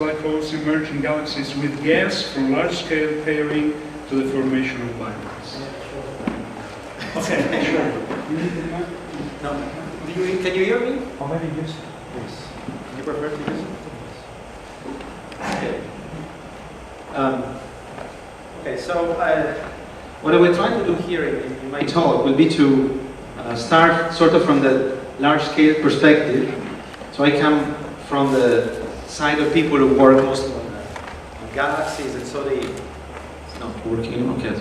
black holes emerge in galaxies with gas from large-scale pairing to the formation of binaries. Okay, sure. No. Can you hear me? Or maybe use it, please. You prefer to use it? Okay. Okay, so what I will try to do here in my talk will be to start sort of from the large-scale perspective. So I come from the side of people who work mostly on galaxies, and so it's not working. Okay.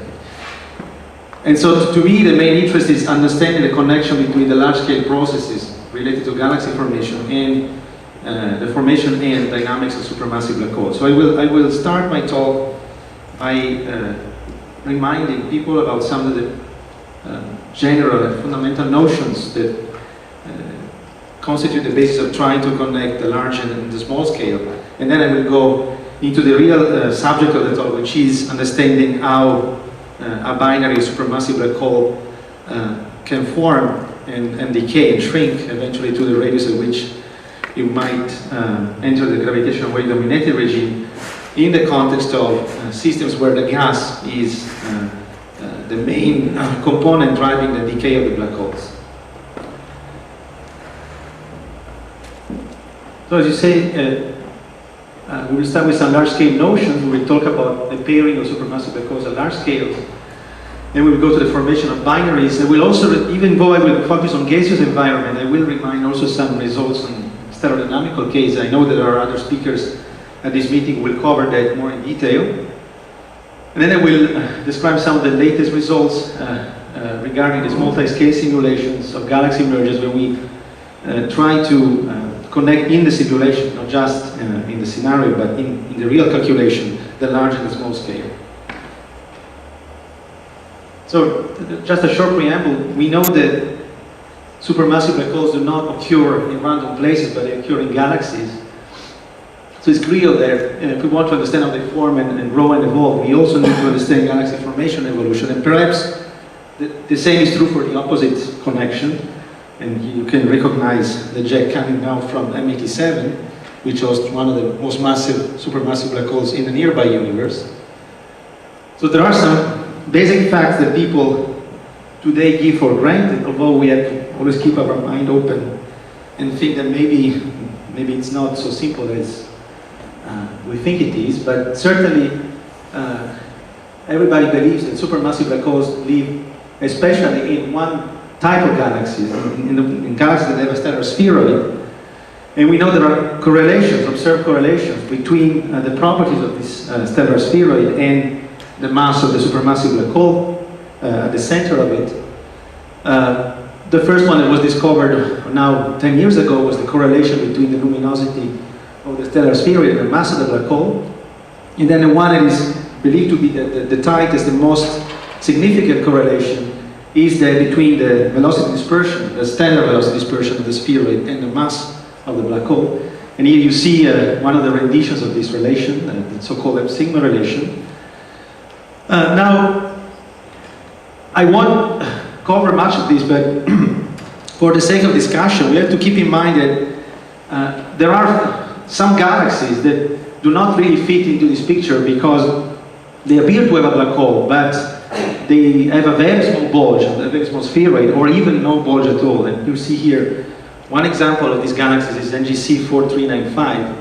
And so to me, the main interest is understanding the connection between the large-scale processes related to galaxy formation and the formation and dynamics of supermassive black holes. So I will start my talk by reminding people about some of the general and fundamental notions that constitute the basis of trying to connect the large and the small scale. And then I will go into the real subject of the talk, which is understanding how a binary supermassive black hole can form and decay and shrink eventually to the radius at which you might enter the gravitational wave dominated regime in the context of systems where the gas is the main component driving the decay of the black holes. So as you say, we will start with some large-scale notions. We will talk about the pairing of supermassive black holes at large scales. Then we will go to the formation of binaries. And we'll also, even though I will focus on gaseous environment, I will remind also some results on stellar dynamical case. I know that there are other speakers at this meeting who will cover that more in detail. And then I will describe some of the latest results regarding these multi-scale simulations of galaxy mergers, where we try to connect in the simulation, not just in the scenario, but in the real calculation, the large and the small scale. So, just a short preamble, we know that supermassive black holes do not occur in random places, but they occur in galaxies. So it's clear that if we want to understand how they form and grow and evolve, we also need to understand galaxy formation evolution. And perhaps the same is true for the opposite connection. And you can recognize the jet coming now from M87, which was one of the most massive supermassive black holes in the nearby universe. So there are some basic facts that people today give for granted, although we have to always keep our mind open and think that maybe it's not so simple as we think it is. But certainly everybody believes that supermassive black holes live especially in one type of galaxies, in galaxies that have a stellar spheroid. And we know there are correlations, observed correlations, between the properties of this stellar spheroid and the mass of the supermassive black hole at the center of it. The first one that was discovered now 10 years ago was the correlation between the luminosity of the stellar spheroid and the mass of the black hole. And then the one that is believed to be the tightest, the most significant correlation is that between the velocity dispersion, the standard velocity dispersion of the spheroid and the mass of the black hole. And here you see one of the renditions of this relation, the so-called sigma relation. Now, I won't cover much of this, but for the sake of discussion, we have to keep in mind that there are some galaxies that do not really fit into this picture because they appear to have a black hole, but they have a very small bulge, a very small spheroid, or even no bulge at all. And you see here, one example of these galaxies is NGC 4395,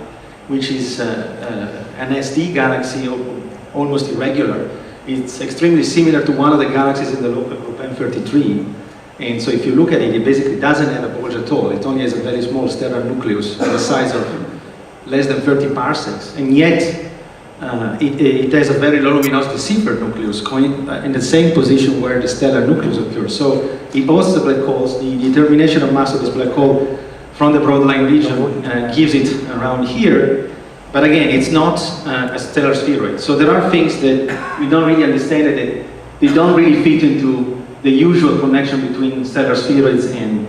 which is an SD galaxy, almost irregular. It's extremely similar to one of the galaxies in the local group M33. And so if you look at it, it basically doesn't have a bulge at all. It only has a very small stellar nucleus the size of less than 30 parsecs. And yet, it has a very low luminosity Seyfert nucleus in the same position where the stellar nucleus occurs. So it hosts the black holes. The determination of mass of this black hole from the broadline region gives it around here. But again, it's not a stellar spheroid. So there are things that we don't really understand, that they don't really fit into the usual connection between stellar spheroids and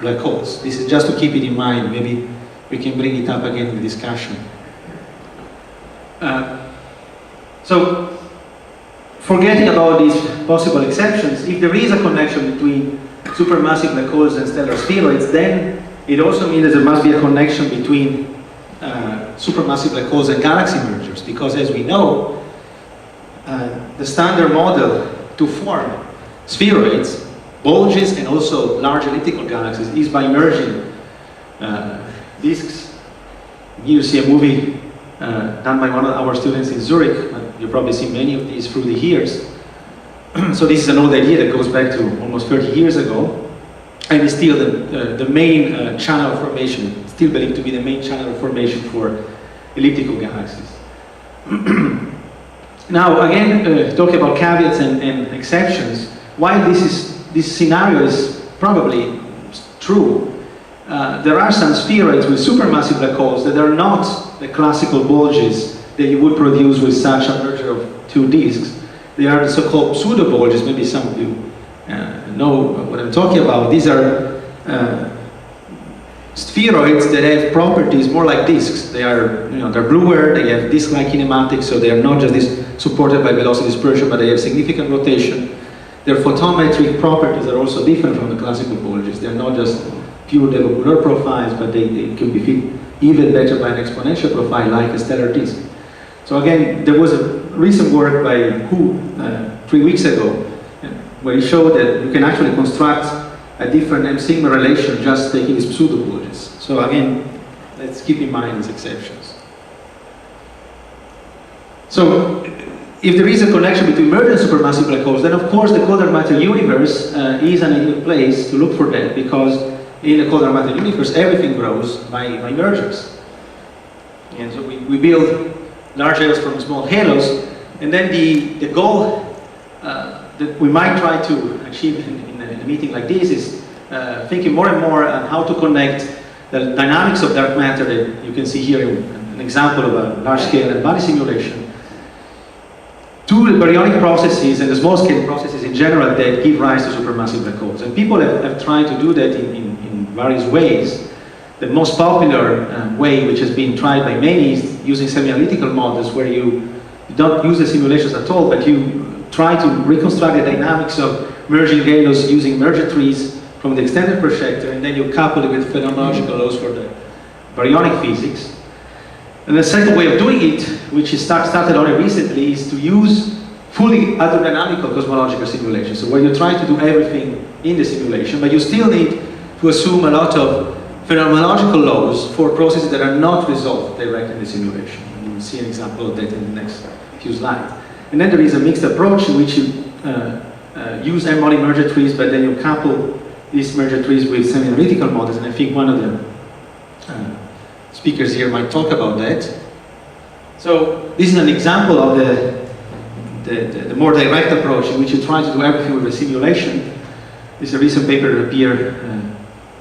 black holes. This is just to keep it in mind. Maybe we can bring it up again in the discussion. So, forgetting about these possible exceptions, if there is a connection between supermassive black holes and stellar spheroids, then it also means that there must be a connection between supermassive black holes and galaxy mergers, because as we know, the standard model to form spheroids, bulges, and also large elliptical galaxies is by merging disks. Here you see a movie done by one of our students in Zurich. You've probably seen many of these through the years. So this is an old idea that goes back to almost 30 years ago, and is still the main channel of formation, still believed to be the main channel of formation for elliptical galaxies. Now again, talking about caveats and exceptions, while this scenario is probably true, there are some spheroids with supermassive black holes that are not the classical bulges that you would produce with such a merger of two disks. They are the so-called pseudo-bulges. Maybe some of you know what I'm talking about. These are spheroids that have properties more like disks. They are, they're bluer, they have disk-like kinematics, so they are not just supported by velocity dispersion, but they have significant rotation. Their photometric properties are also different from the classical bulges. They're not just pure devaluer profiles, but they can be fit even better by an exponential profile like a stellar disk. So again, there was a recent work by Hu 3 weeks ago, where he showed that you can actually construct a different M-sigma relation just taking these pseudo-bulges. So again, let's keep in mind these exceptions. So if there is a connection between merged and supermassive black holes, then of course the cold dark matter universe is an ideal place to look for that, because in the cold dark matter universe everything grows by mergers. And so we build large halos from small halos, and then the goal that we might try to achieve in a meeting like this is thinking more and more on how to connect the dynamics of dark matter that you can see here, an example of a large-scale and body simulation, to the baryonic processes and the small-scale processes in general that give rise to supermassive black holes. And people have tried to do that in various ways. The most popular way, which has been tried by many, is using semi-analytical models where you don't use the simulations at all, but you try to reconstruct the dynamics of merging halos using merger trees from the extended projector, and then you couple it with phenomenological laws for the baryonic physics. And the second way of doing it, which is started only recently, is to use fully hydrodynamical cosmological simulations. So where you try to do everything in the simulation, but you still need to assume a lot of phenomenological laws for processes that are not resolved directly in the simulation. And you will see an example of that in the next few slides. And then there is a mixed approach in which you use M-body merger trees, but then you couple these merger trees with semi-analytical models, and I think one of the speakers here might talk about that. So this is an example of the more direct approach in which you try to do everything with a simulation. This is a recent paper that appeared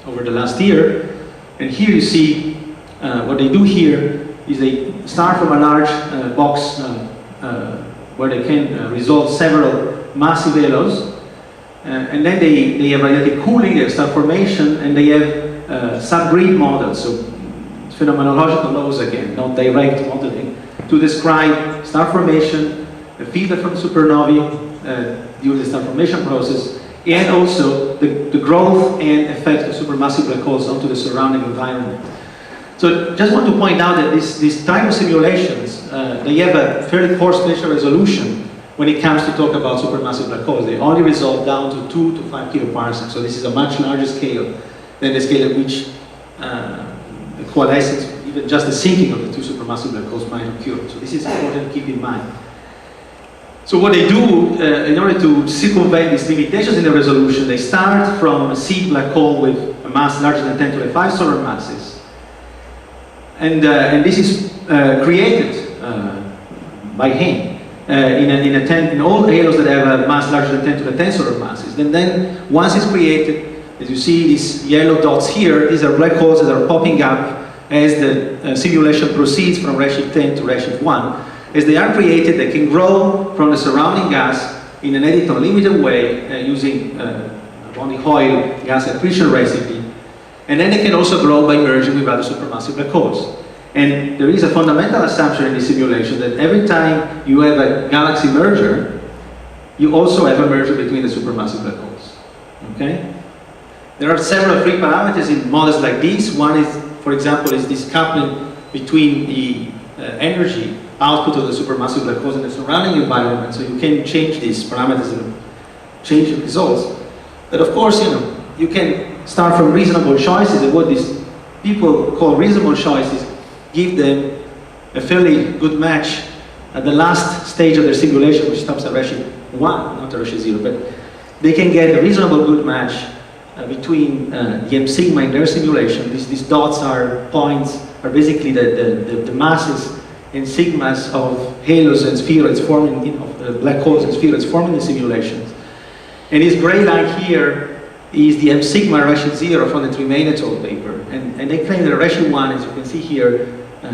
over the last year, and here you see what they do here is they start from a large box where they can resolve several massive halos, and then they have radiative cooling, they have star formation, and they have subgrid models, so phenomenological laws again, not direct modeling, to describe star formation, the feedback from supernovae during the star formation process, and also the growth and effect of supermassive black holes onto the surrounding environment. So just want to point out that these type of simulations, they have a fairly poor spatial resolution when it comes to talk about supermassive black holes. They only resolve down to 2 to 5 kiloparsecs, so this is a much larger scale than the scale at which the coalescence, even just the sinking of the two supermassive black holes might occur. So this is important to keep in mind. So what they do, in order to circumvent these limitations in the resolution, they start from a seed black hole with a mass larger than 10 to the 5 solar masses. And this is created by hand in all halos that have a mass larger than 10 to the 10 solar masses. And then once it's created, as you see these yellow dots here, these are black holes that are popping up as the simulation proceeds from redshift 10 to redshift 1. As they are created, they can grow from the surrounding gas in an Eddington limited way using von Hoyle gas accretion recipe. And then they can also grow by merging with other supermassive black holes. And there is a fundamental assumption in this simulation that every time you have a galaxy merger, you also have a merger between the supermassive black holes. Okay? There are several free parameters in models like this. One is, for example, is this coupling between the energy output of the supermassive black holes and the surrounding environment, so you can change these parameters and change the results. But of course, you can start from reasonable choices, and what these people call reasonable choices give them a fairly good match at the last stage of their simulation, which stops at redshift 1, not at redshift 0, but they can get a reasonable good match between the m sigma in their simulation. These dots are points, are basically the masses and sigmas of halos and spheroids forming, of black holes and spheroids forming the simulations. And this gray line here is the m sigma redshift 0 from the Tremaine et al. Paper. And they claim that redshift 1, as you can see here,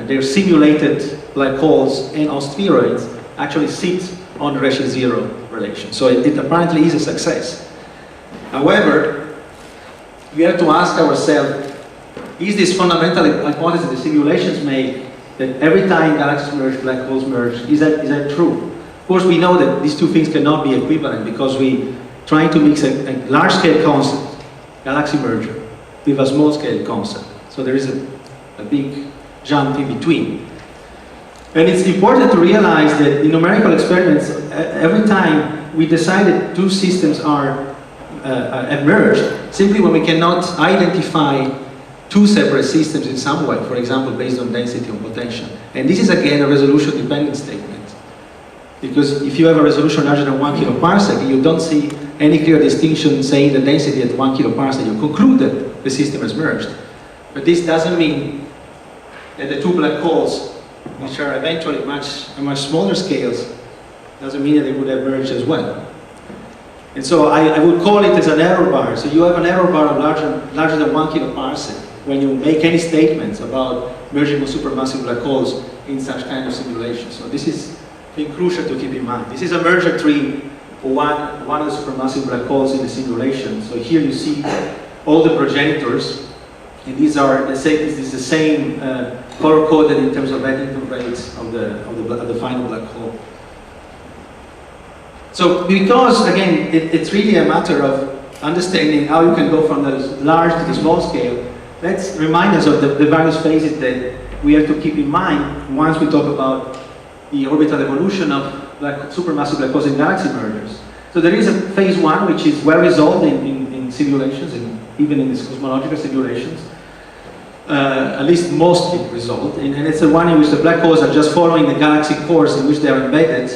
their simulated black holes and all spheroids actually sit on the redshift 0 relation. So it apparently is a success. However, we have to ask ourselves, is this fundamental hypothesis the simulations make that every time galaxies merge, black holes merge, is that true? Of course, we know that these two things cannot be equivalent because we trying to mix a large-scale concept, galaxy merger, with a small-scale concept. So there is a big jump in between. And it's important to realize that in numerical experiments, every time we decide that two systems are merged, simply when we cannot identify two separate systems in some way, for example, based on density or potential. And this is again a resolution-dependent statement. Because if you have a resolution larger than 1 kiloparsec, you don't see any clear distinction saying the density at 1 kiloparsec. You conclude that the system has merged. But this doesn't mean that the two black holes, which are eventually much smaller scales, doesn't mean that they would have merged as well. And so I would call it as an error bar. So you have an error bar of larger than 1 kiloparsec when you make any statements about merging of supermassive black holes in such kind of simulation. So this is crucial to keep in mind. This is a merger tree for one of the supermassive black holes in the simulation. So here you see all the progenitors, and these are the same. This is the same color coded in terms of Eddington rates of the final black hole. So because again, it's really a matter of understanding how you can go from the large to the small scale. Let's remind us of the various phases that we have to keep in mind once we talk about the orbital evolution of supermassive black holes in galaxy mergers. So there is a phase 1 which is well resolved in simulations, and even in these cosmological simulations, at least mostly resolved. And it's the one in which the black holes are just following the galaxy cores in which they are embedded,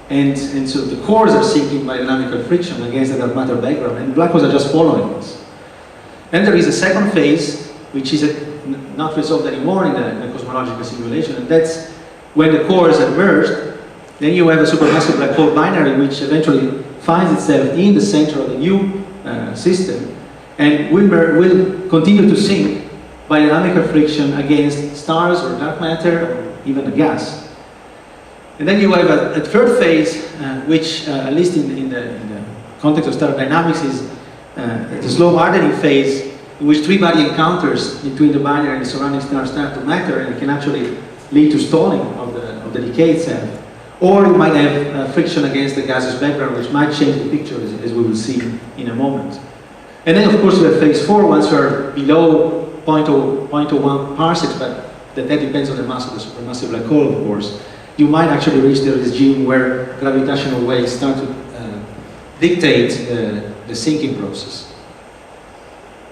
and so the cores are sinking by dynamical friction against the dark matter background, and black holes are just following this. Then there is a second phase which is not resolved anymore in the cosmological simulation, and that's when the cores are merged. Then you have a supermassive black hole binary which eventually finds itself in the center of the new system and will continue to sink by dynamical friction against stars or dark matter or even a gas. And then you have a third phase which, at least in the context of stellar dynamics, is the slow hardening phase in which three-body encounters between the binary and the surrounding star start to matter, and it can actually lead to stalling of the decay itself. Or you might have friction against the gaseous background, which might change the picture, as we will see in a moment. And then, of course, you have phase 4, once you are below 0.01 parsecs, but that depends on the mass of the supermassive black hole, of course. You might actually reach the regime where gravitational waves start to dictate the sinking process.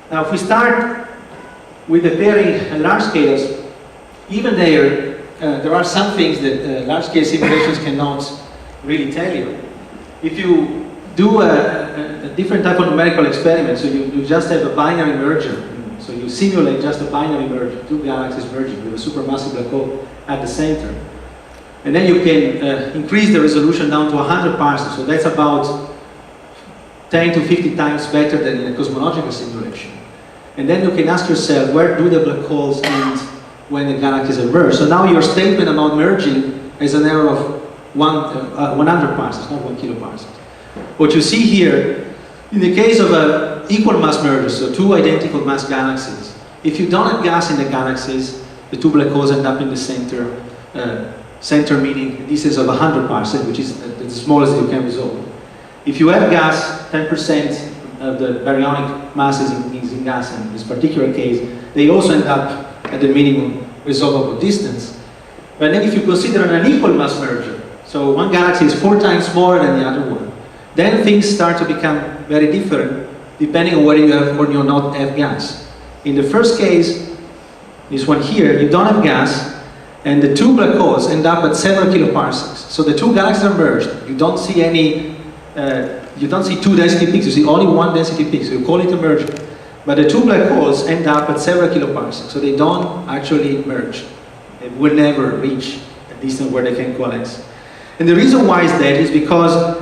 Now, if we start with the pairing large scales, even there are some things that large-scale simulations cannot really tell you. If you do a different type of numerical experiment, so you just have a binary merger, so you simulate just a binary merger, two galaxies merging with a supermassive black hole at the center. And then you can increase the resolution down to 100 parsecs, so that's about 10 to 50 times better than in a cosmological simulation. And then you can ask yourself, where do the black holes end when the galaxies emerge? So now your statement about merging is an error of 100 parsecs, not 1 kiloparsec. What you see here, in the case of equal mass mergers, so two identical mass galaxies, if you don't have gas in the galaxies, the two black holes end up in the center, center meaning distances of 100 parsecs, which is the smallest you can resolve. If you have gas, 10% of the baryonic mass is in gas in this particular case, they also end up at the minimum resolvable distance. But then if you consider an unequal mass merger, so one galaxy is 4 times smaller than the other one, then things start to become very different depending on whether you have or you not have gas. In the first case, this one here, you don't have gas, and the two black holes end up at several kiloparsecs. So the two galaxies are merged. You don't see any, you don't see two density peaks. You see only one density peak. So you call it a merger. But the two black holes end up at several kiloparsecs. So they don't actually merge. They will never reach a distance where they can coalesce. And the reason why is that is because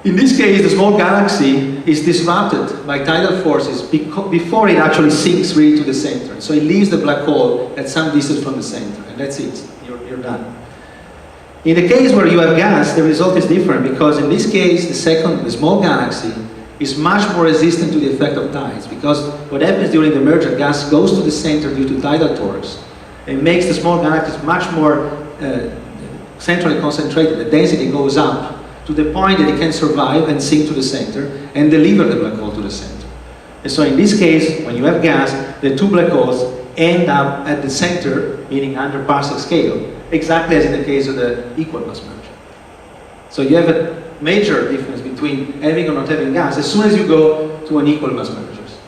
in this case, the small galaxy is disrupted by tidal forces before it actually sinks really to the center. So it leaves the black hole at some distance from the center, and that's it. You're done. In the case where you have gas, the result is different because in this case, the small galaxy is much more resistant to the effect of tides, because what happens during the merger, gas goes to the center due to tidal torques. It makes the small galaxies much more centrally concentrated. The density goes up to the point that it can survive and sink to the center and deliver the black hole to the center. And so in this case, when you have gas, the two black holes end up at the center, meaning under parsec scale, exactly as in the case of the equal mass merger. So you have a major difference between having or not having gas as soon as you go to an equal mass mergers.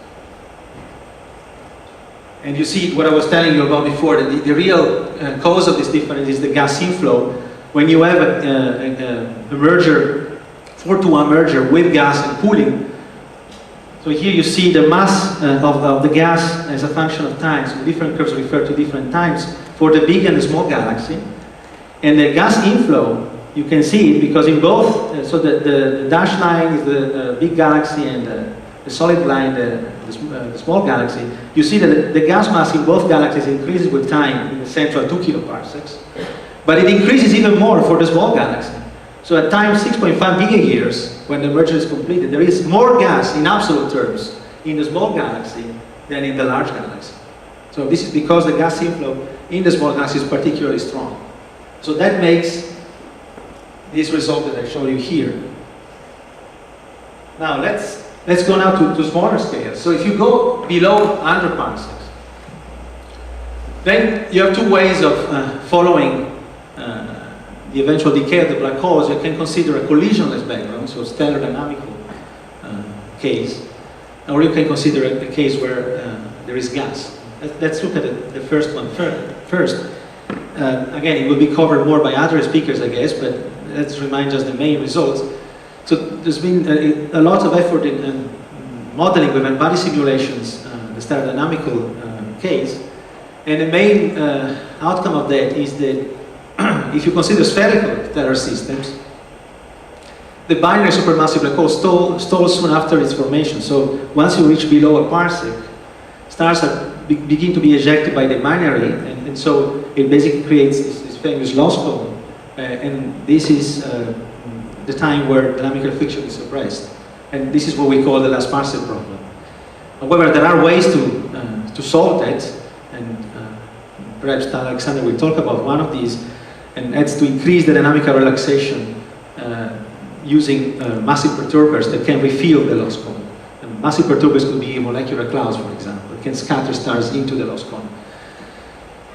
And you see what I was telling you about before, that the real cause of this difference is the gas inflow. When you have a merger, 4-to-1 merger with gas and cooling, so here you see the mass of the gas as a function of time, so different curves refer to different times for the big and the small galaxy. And the gas inflow, you can see it because in both, so the dashed line is the big galaxy and the solid line, the small galaxy. You see that the gas mass in both galaxies increases with time in the central 2 kiloparsecs. But it increases even more for the small galaxy. So at time 6.5 gigayears, when the merger is completed, there is more gas in absolute terms in the small galaxy than in the large galaxy. So this is because the gas inflow in the small galaxy is particularly strong. So that makes this result that I show you here. Now let's go now to smaller scales. So if you go below 100 parsecs, then you have two ways of following the eventual decay of the black holes. You can consider a collisionless background, so stellar dynamical case, or you can consider a case where there is gas. Let's look at the first one first. Again, it will be covered more by other speakers, I guess, but let's remind just the main results. So there's been a lot of effort in modeling with body simulations, the stellar dynamical case, and the main outcome of that is that if you consider spherical stellar systems, the binary supermassive black hole stalls soon after its formation. So once you reach below a parsec, stars begin to be ejected by the binary, and so it basically creates this famous loss cone. And this is the time where dynamical friction is suppressed. And this is what we call the last parsec problem. However, there are ways to solve that, and perhaps Alexander will talk about one of these, and that's to increase the dynamical relaxation using massive perturbers that can refill the loss cone. And massive perturbers could be molecular clouds, for example. It can scatter stars into the loss cone.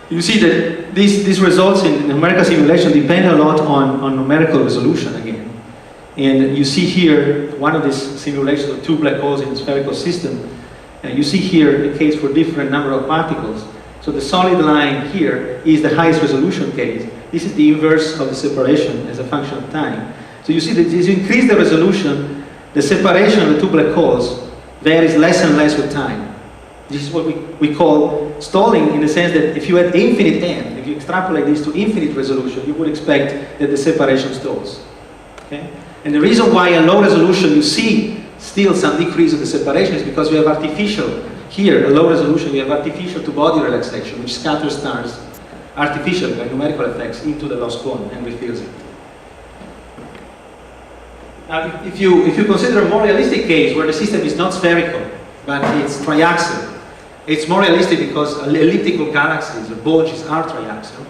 You see that these results in numerical simulation depend a lot on numerical resolution again. And you see here one of these simulations of two black holes in a spherical system. And you see here a case for different number of particles. So the solid line here is the highest resolution case. This is the inverse of the separation as a function of time. So you see that as you increase the resolution, the separation of the two black holes varies less and less with time. This is what we call stalling, in the sense that if you had infinite n, if you extrapolate this to infinite resolution, you would expect that the separation stalls. Okay? And the reason why at low resolution you see still some decrease of the separation is because you have artificial, here, at low resolution, you have artificial to-body relaxation, which scatters stars artificially by numerical effects into the loss cone and refills it. Now, if you consider a more realistic case where the system is not spherical, but it's triaxial, it's more realistic because elliptical galaxies or bulges are triaxial,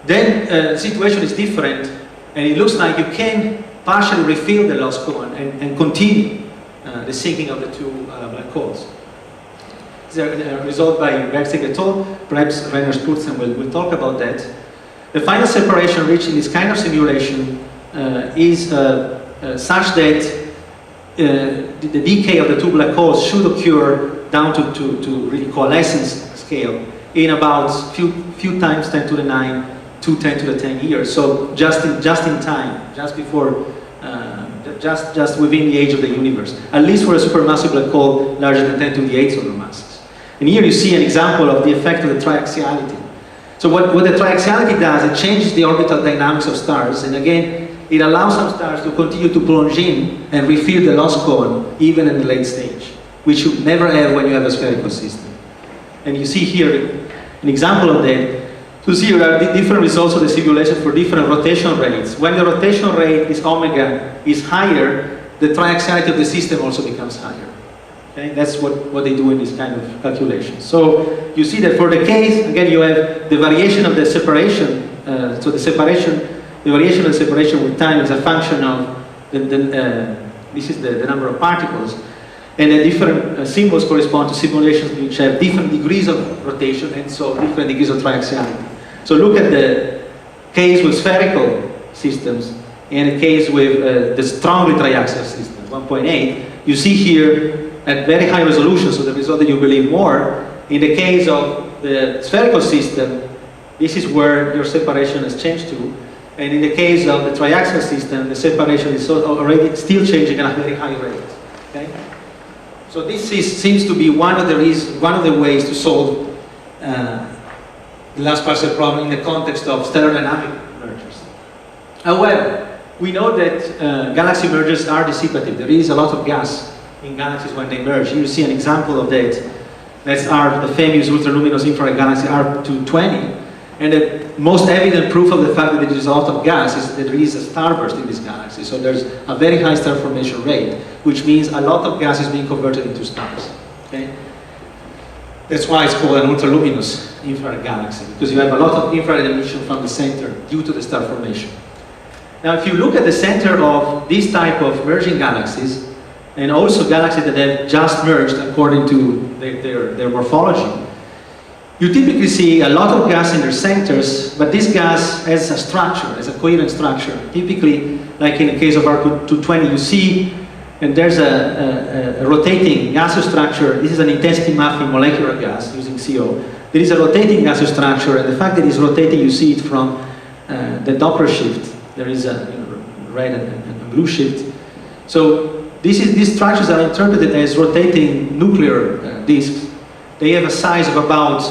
then the situation is different, and it looks like you can partially refill the loss cone and continue the sinking of the two black holes. It's a result by Bergsig et al. Perhaps Rainer Sturzen will talk about that. The final separation reached in this kind of simulation is such that the decay of the two black holes should occur down to really coalescence scale in about few times 10 to the 9 to 10 to the 10 years. So just in time, just before, just within the age of the universe. At least for a supermassive black hole larger than 10 to the 8 solar masses. And here you see an example of the effect of the triaxiality. So what the triaxiality does, it changes the orbital dynamics of stars, and again, it allows some stars to continue to plunge in and refill the lost cone even in the late stage, which you never have when you have a spherical system. And you see here an example of that. To see there are different results of the simulation for different rotation rates. When the rotation rate is omega is higher, the triaxiality of the system also becomes higher. Okay? That's what they do in this kind of calculation. So you see that for the case, again, you have the variation of the separation. So the variation of the separation with time is a function of this is the number of particles. And the different symbols correspond to simulations which have different degrees of rotation and so different degrees of triaxiality. So look at the case with spherical systems and the case with the strongly triaxial system, 1.8. You see here at very high resolution, so the result that you believe more. In the case of the spherical system, this is where your separation has changed to. And in the case of the triaxial system, the separation is already still changing at a very high rate. Okay? So this seems to be one of the ways to solve the last partial problem in the context of stellar dynamic mergers. However, we know that galaxy mergers are dissipative. There is a lot of gas in galaxies when they merge. Here you see an example of that. That's the famous ultraluminous infrared galaxy R220. And the most evident proof of the fact that there is a lot of gas is that there is a starburst in this galaxy. So there's a very high star formation rate, which means a lot of gas is being converted into stars. Okay? That's why it's called an ultraluminous infrared galaxy, because you have a lot of infrared emission from the center due to the star formation. Now, if you look at the center of this type of merging galaxies, and also galaxies that have just merged according to their morphology, you typically see a lot of gas in their centers, but this gas has a structure, has a coherent structure. Typically, like in the case of R220, you see, and there's a rotating gaseous structure. This is an intensity mapping molecular gas using CO. There is a rotating gaseous structure, and the fact that it's rotating, you see it from the Doppler shift. There is a red and blue shift. So these structures are interpreted as rotating nuclear disks. They have a size of about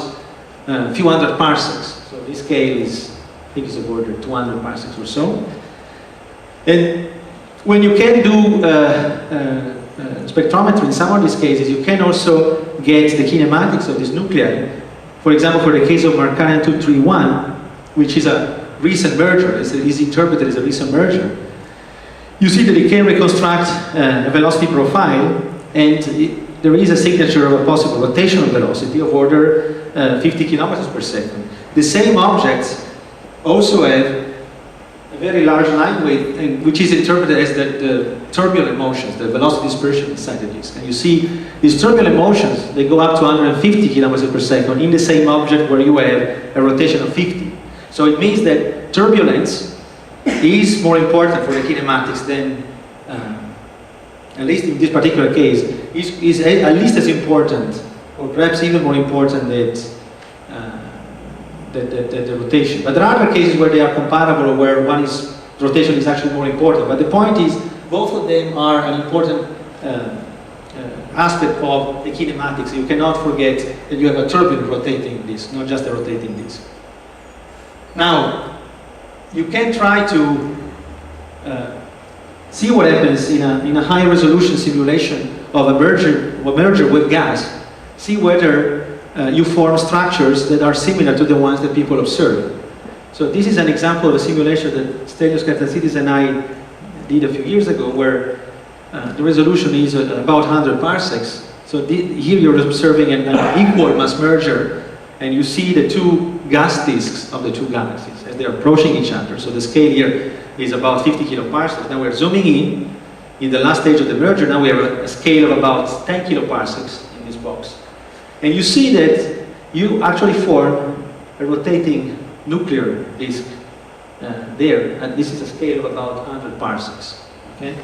a few hundred parsecs. So this scale is, I think, is of order 200 parsecs or so. And when you can do spectrometry in some of these cases, you can also get the kinematics of this nuclei. For example, for the case of Markarian 231, which is a recent merger, is interpreted as a recent merger, you see that it can reconstruct a velocity profile, and there is a signature of a possible rotational velocity of order 50 kilometers per second. The same objects also have a very large line width, which is interpreted as the turbulent motions, the velocity dispersion inside the disk. And you see these turbulent motions, they go up to 150 kilometers per second in the same object where you have a rotation of 50. So it means that turbulence is more important for the kinematics than, at least in this particular case, is at least as important, or perhaps even more important than the rotation. But there are other cases where they are comparable, where rotation is actually more important. But the point is, both of them are an important aspect of the kinematics. You cannot forget that you have a turbulent rotating disk, not just a rotating disk. Now, you can try to see what happens in a high resolution simulation of a merger with gas. See whether you form structures that are similar to the ones that people observe. So this is an example of a simulation that Stelios Katsidis and I did a few years ago, where the resolution is about 100 parsecs. So here you're observing an equal mass merger, and you see the two gas disks of the two galaxies as they're approaching each other. So the scale here is about 50 kiloparsecs. Now we're zooming in the last stage of the merger. Now we have a scale of about 10 kiloparsecs in this box. And you see that you actually form a rotating nuclear disk there, and this is a scale of about 100 parsecs. Okay?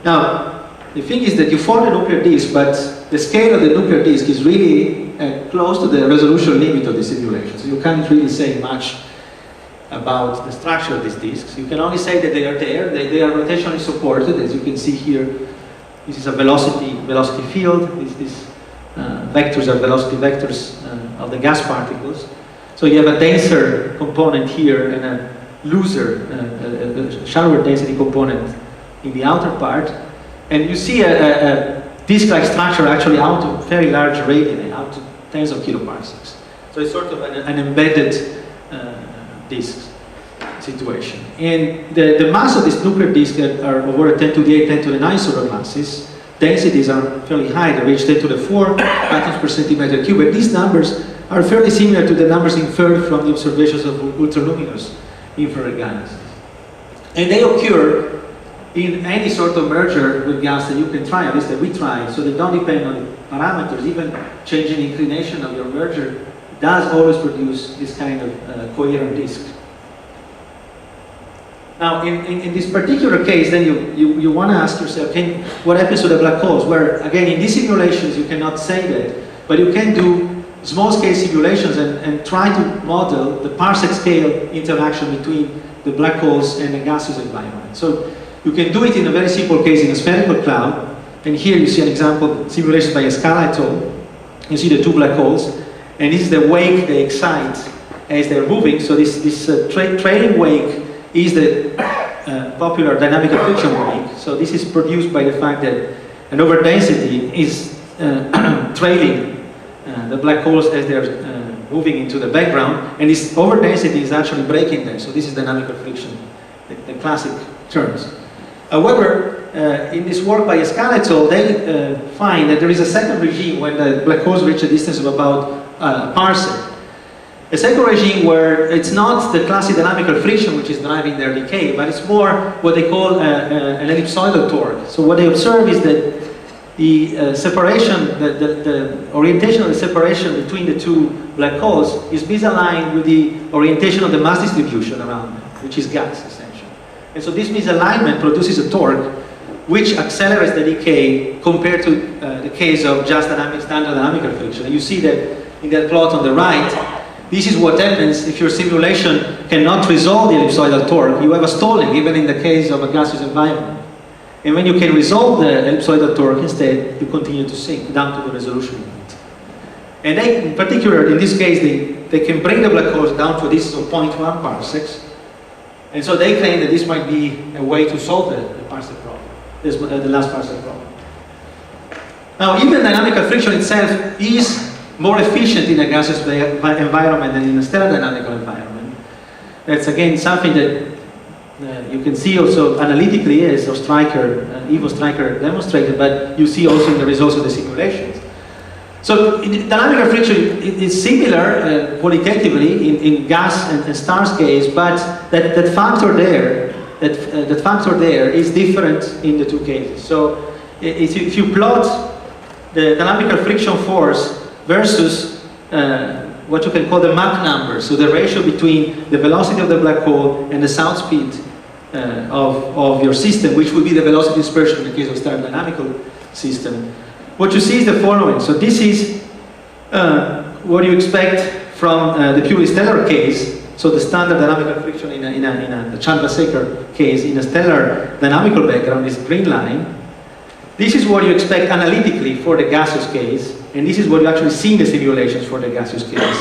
Now, the thing is that you form a nuclear disk, but the scale of the nuclear disk is really close to the resolution limit of the simulation. So you can't really say much about the structure of these disks. You can only say that they are there. They are rotationally supported, as you can see here. This is a velocity field. These vectors are velocity vectors of the gas particles. So you have a denser component here and a looser, a shallower density component in the outer part. And you see a disk-like structure actually out to very large radii, out to tens of kiloparsecs. So it's sort of an embedded disk situation. And the mass of this nuclear disk are over 10 to the 8, 10 to the 9 solar masses. Densities are fairly high, they reach 10 to the 4 atoms per centimeter cube. And these numbers are fairly similar to the numbers inferred from the observations of ultraluminous infrared galaxies. And they occur in any sort of merger with gas that you can try, at least that we try, so they don't depend on parameters. Even changing inclination of your merger does always produce this kind of coherent disk. Now, in this particular case, then you want to ask yourself, what happens to the black holes? Where, again, in these simulations, you cannot say that, but you can do small-scale simulations and try to model the parsec scale interaction between the black holes and the gaseous environment. So you can do it in a very simple case in a spherical cloud, and here you see an example simulation by Escala et al. You see the two black holes, and this is the wake they excite as they're moving. So this trailing wake is the popular dynamical friction wake. So this is produced by the fact that an overdensity is trailing the black holes as they're moving into the background, and this overdensity is actually breaking them. So this is dynamical friction, the classic terms. However, in this work by Escala et al., they find that there is a second regime when the black holes reach a distance of about a parsec. A second regime where it's not the classic dynamical friction which is driving their decay, but it's more what they call an ellipsoidal torque. So what they observe is that the separation, the orientation of the separation between the two black holes is misaligned with the orientation of the mass distribution around them, which is gas essentially. And so this misalignment produces a torque which accelerates the decay compared to the case of just standard dynamical friction. And you see that in that plot on the right. This is what happens if your simulation cannot resolve the ellipsoidal torque. You have a stalling, even in the case of a gaseous environment. And when you can resolve the ellipsoidal torque, instead, you continue to sink down to the resolution limit. And they, in particular, in this case, they can bring the black holes down to a distance of 0.1 parsecs. And so they claim that this might be a way to solve the parsec problem, the last parsec problem. Now, even dynamical friction itself is more efficient in a gaseous environment than in a stellar dynamical environment. That's again something that you can see also analytically as Ivo Stryker demonstrated, but you see also in the results of the simulations. So dynamical friction is similar qualitatively in gas and stars case, but that factor there is different in the two cases. So if you plot the dynamical friction force versus what you can call the Mach number, so the ratio between the velocity of the black hole and the sound speed of your system, which would be the velocity dispersion in the case of stellar dynamical system. What you see is the following. So this is what you expect from the purely stellar case. So the standard dynamical friction in a Chandrasekhar case in a stellar dynamical background is green line. This is what you expect analytically for the gaseous case, and this is what you actually see in the simulations for the gaseous case.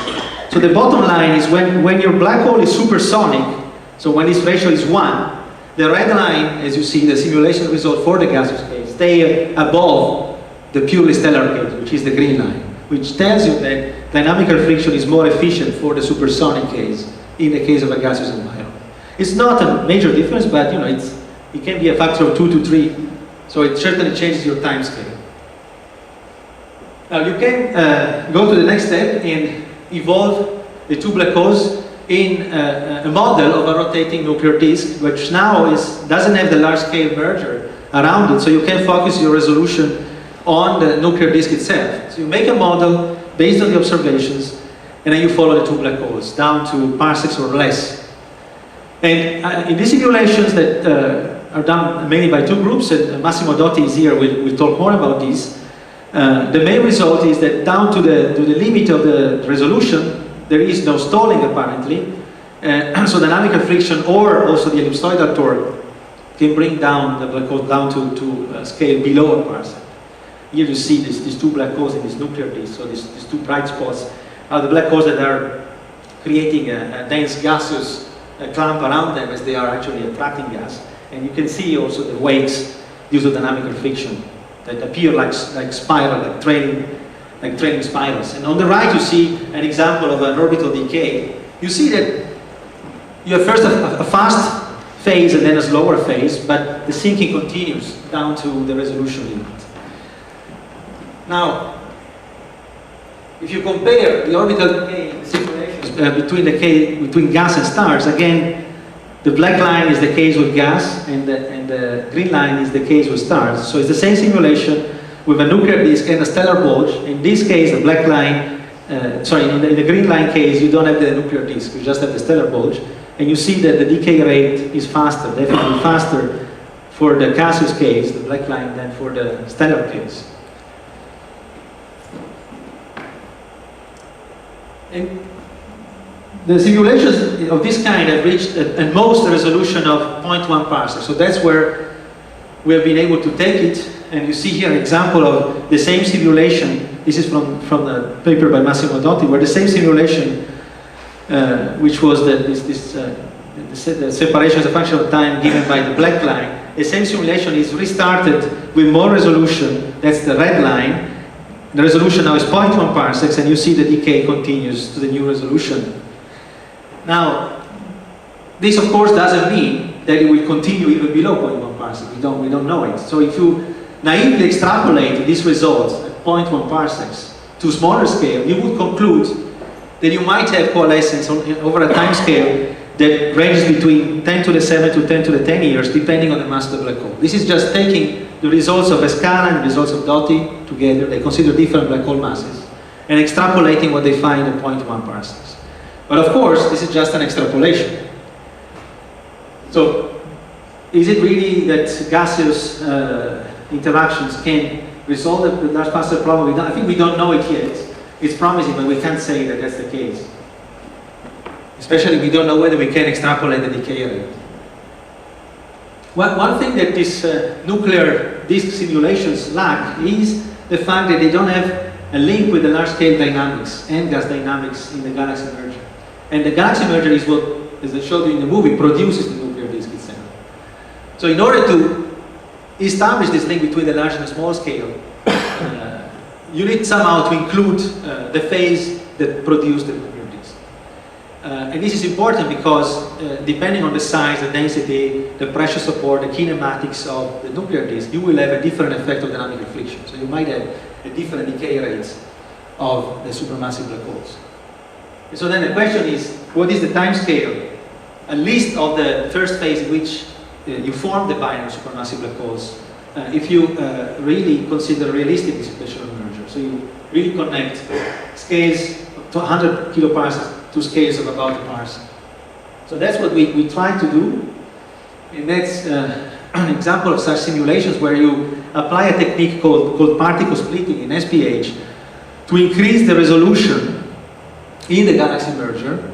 So the bottom line is when your black hole is supersonic, so when this ratio is 1, the red line, as you see the simulation result for the gaseous case, stay above the purely stellar case, which is the green line, which tells you that dynamical friction is more efficient for the supersonic case in the case of a gaseous environment. It's not a major difference, but you know, it can be a factor of 2 to 3. So it certainly changes your time scale. Now you can go to the next step and evolve the two black holes in a model of a rotating nuclear disk, which now doesn't have the large-scale merger around it. So you can focus your resolution on the nuclear disk itself. So you make a model based on the observations, and then you follow the two black holes down to parsecs or less. And in these simulations that are done mainly by two groups, and Massimo Dotti is here, we'll talk more about this. The main result is that down to the limit of the resolution, there is no stalling apparently. So dynamical friction or also the ellipsoidal torque can bring down the black hole down to a scale below a parsec. Here you see these two black holes in this nuclear disk, so these two bright spots are the black holes that are creating a dense gaseous clump around them as they are actually attracting gas. And you can see also the wakes due to dynamical friction that appear like spiral, like trailing spirals. And on the right you see an example of an orbital decay. You see that you have first a fast phase and then a slower phase, but the sinking continues down to the resolution limit. Now, if you compare the orbital decay, the simulations between gas and stars, again, the black line is the case with gas, and the green line is the case with stars. So it's the same simulation with a nuclear disk and a stellar bulge. In this case, the black line, in the green line case, you don't have the nuclear disk, you just have the stellar bulge. And you see that the decay rate is faster, definitely faster for the gaseous case, the black line, than for the stellar case. And the simulations of this kind have reached at most a resolution of 0.1 parsec. So that's where we have been able to take it. And you see here an example of the same simulation. This is from the paper by Massimo Dotti, where the same simulation, which was the separation as a function of time given by the black line, the same simulation is restarted with more resolution. That's the red line. The resolution now is 0.1 parsecs, and you see the decay continues to the new resolution. Now, this of course doesn't mean that it will continue even below 0.1 parsec. We don't know it. So if you naively extrapolate these results at 0.1 parsecs to smaller scale, you would conclude that you might have coalescence over a time scale that ranges between 10 to the 7 to 10 to the 10 years, depending on the mass of the black hole. This is just taking the results of Escala and the results of Dotti together. They consider different black hole masses and extrapolating what they find at 0.1 parsecs. But of course, this is just an extrapolation. So, is it really that gaseous interactions can resolve the large parcel problem? I think we don't know it yet. It's promising, but we can't say that that's the case. Especially we don't know whether we can extrapolate the decay rate. One thing that these nuclear disk simulations lack is the fact that they don't have a link with the large-scale dynamics and gas dynamics in the galaxy merger. And the galaxy merger is what, as I showed you in the movie, produces the nuclear disk itself. So in order to establish this link between the large and the small scale, you need somehow to include the phase that produced the nuclear disk. And this is important because depending on the size, the density, the pressure support, the kinematics of the nuclear disk, you will have a different effect of dynamical friction. So you might have a different decay rates of the supermassive black holes. And so then the question is, what is the time scale, at least of the first phase in which you form the binary supermassive black holes, if you really consider realistic dissipation of merger. So you really connect scales to 100 kiloparsecs to scales of about a parsec. So that's what we try to do. And that's an example of such simulations where you apply a technique called particle splitting in SPH to increase the resolution in the galaxy merger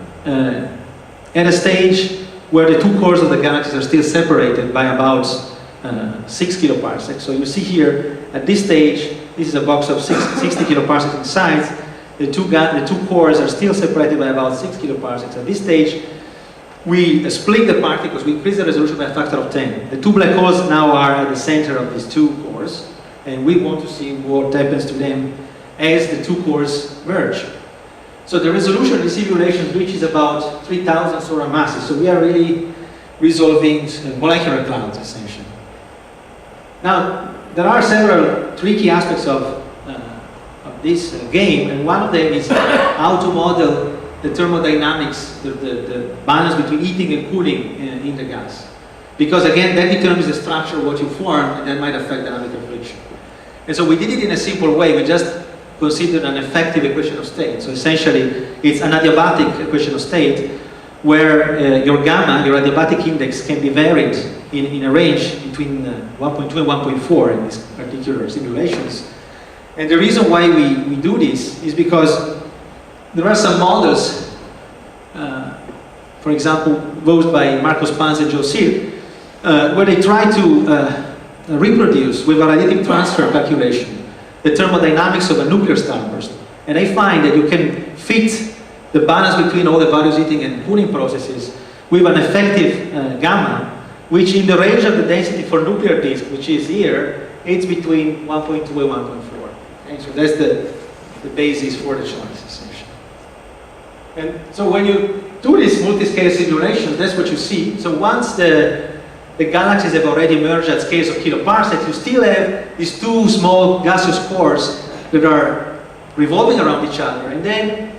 at a stage where the two cores of the galaxies are still separated by about 6 kiloparsecs. So you see here, at this stage, this is a box of 60 kiloparsecs in size. The two cores are still separated by about 6 kiloparsecs. At this stage, we split the particles, we increase the resolution by a factor of 10. The two black holes now are at the center of these two cores, and we want to see what happens to them as the two cores merge. So the resolution of the simulation reaches about 3,000 solar masses. So we are really resolving molecular clouds, essentially. Now, there are several tricky aspects of this game, and one of them is how to model the thermodynamics, the balance between heating and cooling in the gas. Because again, that determines the structure of what you form, and that might affect dynamical friction. And so we did it in a simple way. We just considered an effective equation of state. So essentially, it's an adiabatic equation of state where your gamma, your adiabatic index, can be varied in a range between 1.2 and 1.4 in these particular simulations. And the reason why we do this is because there are some models, for example, those by Marcos Pans and Joe Silk, where they try to reproduce with a radiative transfer calculation the thermodynamics of a nuclear starburst. And they find that you can fit the balance between all the various heating and cooling processes with an effective gamma, which in the range of the density for nuclear disk, which is here, it's between 1.2 and 1.4. Okay, so that's the basis for the choice, essentially. And so when you do this multi-scale simulation, that's what you see. So once the galaxies have already emerged at scales of kiloparsecs, you still have these two small gaseous cores that are revolving around each other. And then,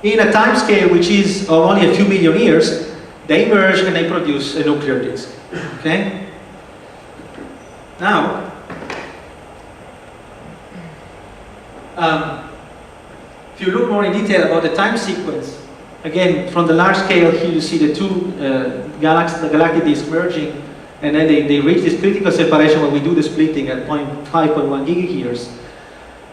in a time scale which is of only a few million years, they merge and they produce a nuclear disk. Okay? Now, if you look more in detail about the time sequence, again, from the large scale here you see the two the galactic disks merging, and then they reach this critical separation when we do the splitting at 5.1 gigayears.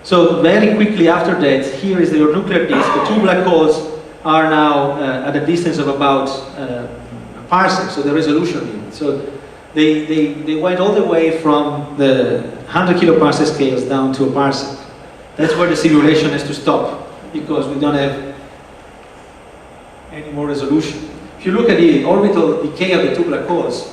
So very quickly after that, here is your nuclear disk. The two black holes are now at a distance of about a parsec, so the resolution unit. So they went all the way from the 100 kiloparsec scales down to a parsec. That's where the simulation has to stop, because we don't have any more resolution. If you look at the orbital decay of the two black holes,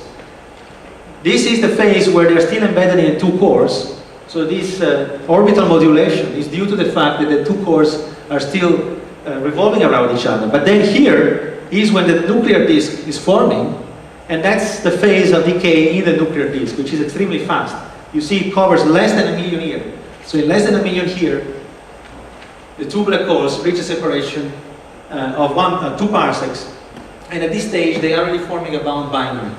this is the phase where they're still embedded in two cores. So this orbital modulation is due to the fact that the two cores are still revolving around each other. But then here is when the nuclear disk is forming, and that's the phase of decay in the nuclear disk, which is extremely fast. You see it covers less than a million years. So in less than a million here, the two black holes reach a separation of 2 parsecs, and at this stage they are already forming a bound binary.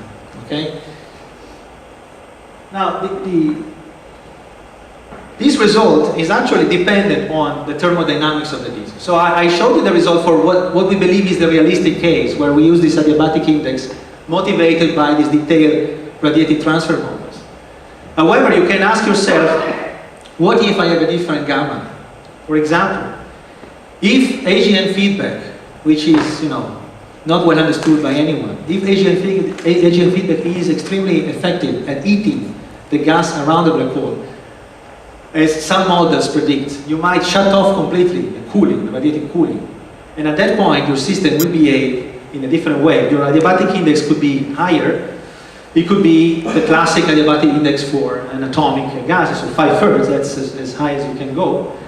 Okay. Now this result is actually dependent on the thermodynamics of the disk. So I showed you the result for what we believe is the realistic case, where we use this adiabatic index motivated by these detailed radiative transfer models. However, you can ask yourself, what if I have a different gamma? For example, if AGN feedback, which is not well understood by anyone, if AGN feedback is extremely effective at eating the gas around the black hole, as some models predict, you might shut off completely the cooling, the radiative cooling. And at that point, your system will behave in a different way. Your adiabatic index could be higher. It could be the classic adiabatic index for an atomic gas, so 5 Hz, that's as high as you can go.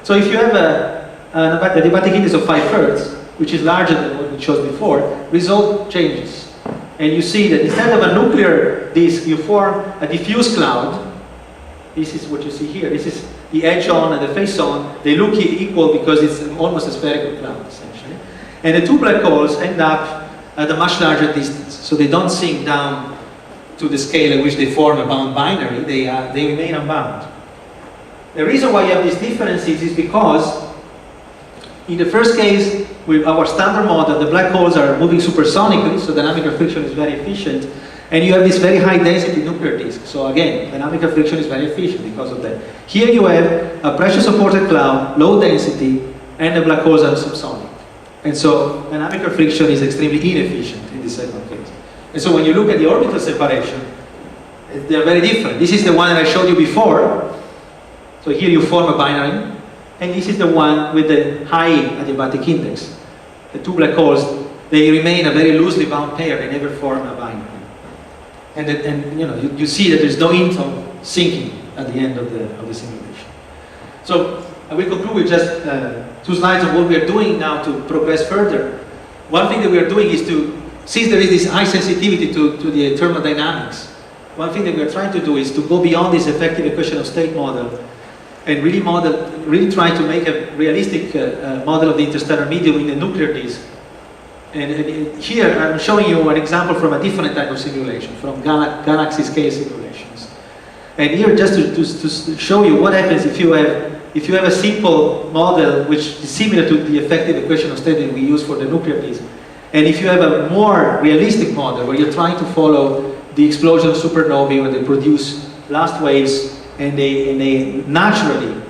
So if you have an adiabatic index of 5 Hz, which is larger than what we chose before, result changes. And you see that instead of a nuclear disk, you form a diffuse cloud. This is what you see here. This is the edge on and the face on. They look equal because it's almost a spherical cloud, essentially. And the two black holes end up at a much larger distance. So they don't sink down to the scale at which they form a bound binary. They remain unbound. The reason why you have these differences is because in the first case, with our standard model, the black holes are moving supersonically, so dynamical friction is very efficient, and you have this very high density nuclear disk. So again, dynamical friction is very efficient because of that. Here you have a pressure supported cloud, low density, and the black holes are subsonic. And so dynamical friction is extremely inefficient in this second case. And so when you look at the orbital separation, they're very different. This is the one that I showed you before. So here you form a binary, and this is the one with the high adiabatic index. The two black holes, they remain a very loosely bound pair, they never form a binary. And you see that there's no inflow sinking at the end of the simulation. So I will conclude with just 2 slides of what we are doing now to progress further. One thing that we are doing is to, since there is this high sensitivity to the thermodynamics, one thing that we are trying to do is to go beyond this effective equation of state model and really try to make a realistic model of the interstellar medium in the nuclear disk. And here I'm showing you an example from a different type of simulation, from galaxy scale simulations. And here, just to show you what happens if you have a simple model which is similar to the effective equation of state that we use for the nuclear piece, and if you have a more realistic model where you're trying to follow the explosion of supernovae when they produce blast waves and they naturally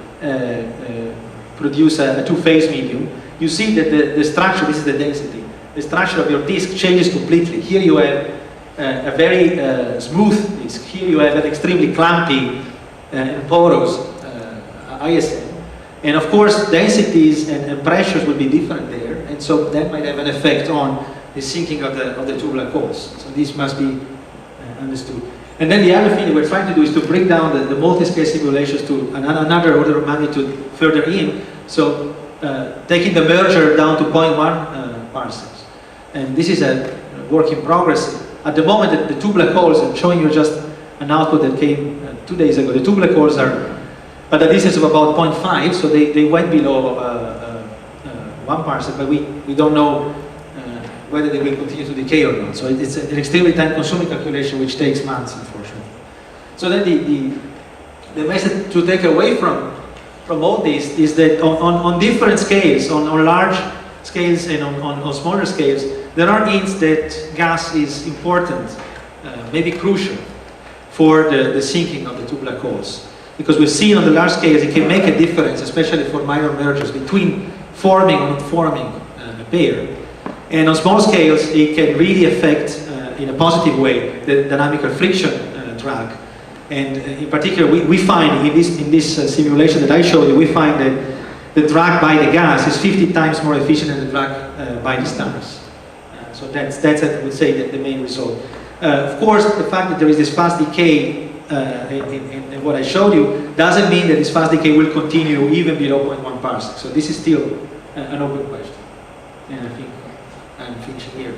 produce a two-phase medium, you see that the structure, this is the density, the structure of your disk changes completely. Here you have a very smooth disk. Here you have an extremely clumpy and porous ISM. And of course, densities and pressures will be different there, and so that might have an effect on the sinking of the two black holes. So this must be understood. And then the other thing that we're trying to do is to bring down the multi-scale simulations to another order of magnitude further in. So taking the merger down to 0.1 parsecs. And this is a work in progress. At the moment, the two black holes, I'm showing you just an output that came 2 days ago. The two black holes are at a distance of about 0.5, so they went below 1 parsec, but we don't know whether they will continue to decay or not. So it's an extremely time-consuming calculation which takes months, unfortunately. So then the message to take away from all this is that on different scales, on large scales and on smaller scales, there are hints that gas is important, maybe crucial, for the sinking of the two black holes. Because we've seen on the large scales it can make a difference, especially for minor mergers, between forming or not forming a pair. And on small scales, it can really affect, in a positive way, the dynamical friction drag. And in particular, we find in this simulation that I showed you, we find that the drag by the gas is 50 times more efficient than the drag by the stars. So that's I would say, the main result. Of course, the fact that there is this fast decay in what I showed you doesn't mean that this fast decay will continue even below 0.1 parsec. So this is still an open question. And I think I'm finishing here.